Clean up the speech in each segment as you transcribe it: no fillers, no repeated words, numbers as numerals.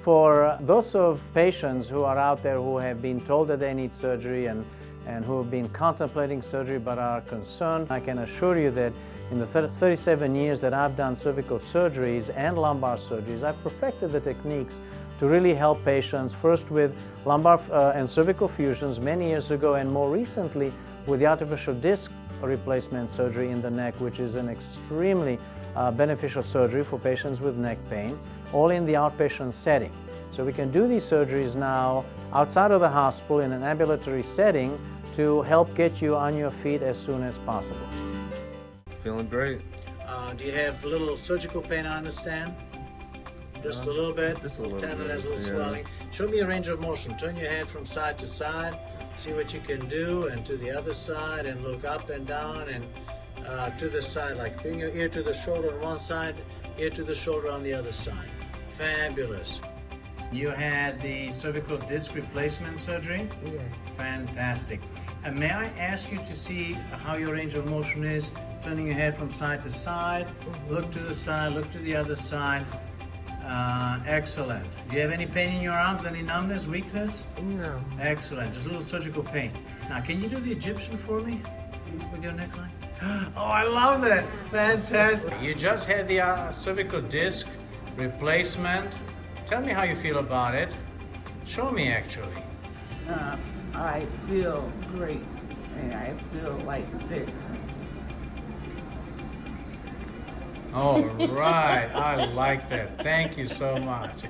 For those of patients who are out there who have been told that they need surgery and who have been contemplating surgery but are concerned, I can assure you that in the 37 years that I've done cervical surgeries and lumbar surgeries, I've perfected the techniques to really help patients, first with lumbar and cervical fusions many years ago, and more recently with the artificial disc replacement surgery in the neck, which is an extremely beneficial surgery for patients with neck pain, all in the outpatient setting. So we can do these surgeries now outside of the hospital in an ambulatory setting to help get you on your feet as soon as possible. Feeling great. Do you have a little surgical pain, I understand? Just a little bit? Just a little Tendon bit, has a little yeah. swelling. Show me a range of motion. Turn your head from side to side. See what you can do, and to the other side, and look up and down, and to the side, like bring your ear to the shoulder on one side, ear to the shoulder on the other side. Fabulous. You had the cervical disc replacement surgery? Yes. Fantastic. And may I ask you to see how your range of motion is? Turning your head from side to side, look to the side, look to the other side. Excellent. Do you have any pain in your arms, any numbness, weakness? No. Excellent, just a little surgical pain. Now, can you do the Egyptian for me with your neckline? Oh, I love that. Fantastic. You just had the cervical disc replacement. Tell me how you feel about it. Show me, actually. I feel great, and I feel like this. All right, I like that. Thank you so much.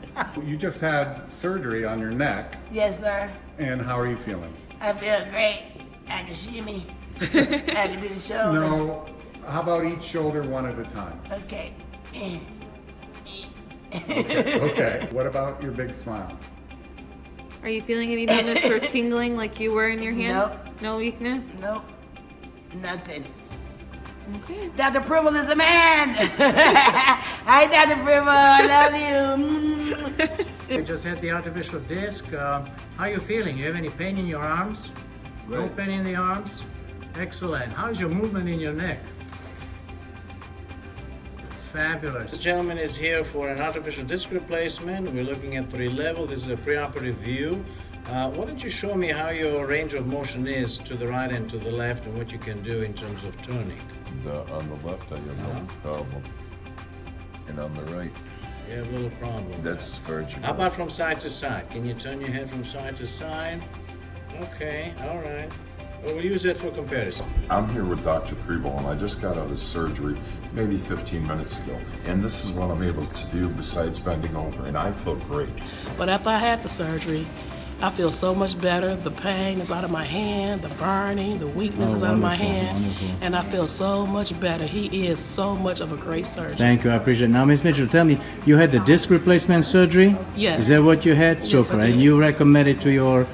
You just had surgery on your neck, Yes, sir. and how are you feeling? I feel great. I can shimmy. I can do the shoulder. No, how about each shoulder one at a time? Okay. Okay, what about your big smile? Are you feeling any numbness or tingling like you were in your hands? Nope. No weakness? Nope. Nothing. Okay. Dr. Pribil is a man. Hi, Dr. Pribil. I love you. You just had the artificial disc. How are you feeling? You have any pain in your arms? No Right. pain in the arms? Excellent. How's your movement in your neck? It's fabulous. This gentleman is here for an artificial disc replacement. We're looking at 3 levels. This is a preoperative view. Why don't you show me how your range of motion is to the right and to the left, and what you can do in terms of turning? On the left, I have no problem. And on the right, You have a little problem. that's virtual. How about from side to side? Can you turn your head from side to side? Okay, all right. Well, we'll use it for comparison. I'm here with Dr. Pribil, and I just got out of surgery maybe 15 minutes ago. And this is what I'm able to do besides bending over, and I feel great. But after I had the surgery, I feel so much better. The pain is out of my hand, the burning, the weakness is out of my hand, and I feel so much better. He is so much of a great surgeon. Thank you, I appreciate it. Now, Ms. Mitchell, tell me, you had the disc replacement surgery? Yes. Is that what you had? Yes, I Super. did. And you recommend it to your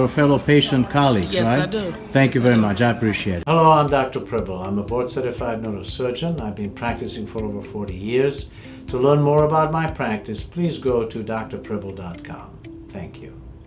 fellow patient colleagues, Yes, right? I do. Thank you Yes, I very do. much. I appreciate it. Hello, I'm Dr. Pribil. I'm a board-certified neurosurgeon. I've been practicing for over 40 years. To learn more about my practice, please go to drpribil.com. Thank you.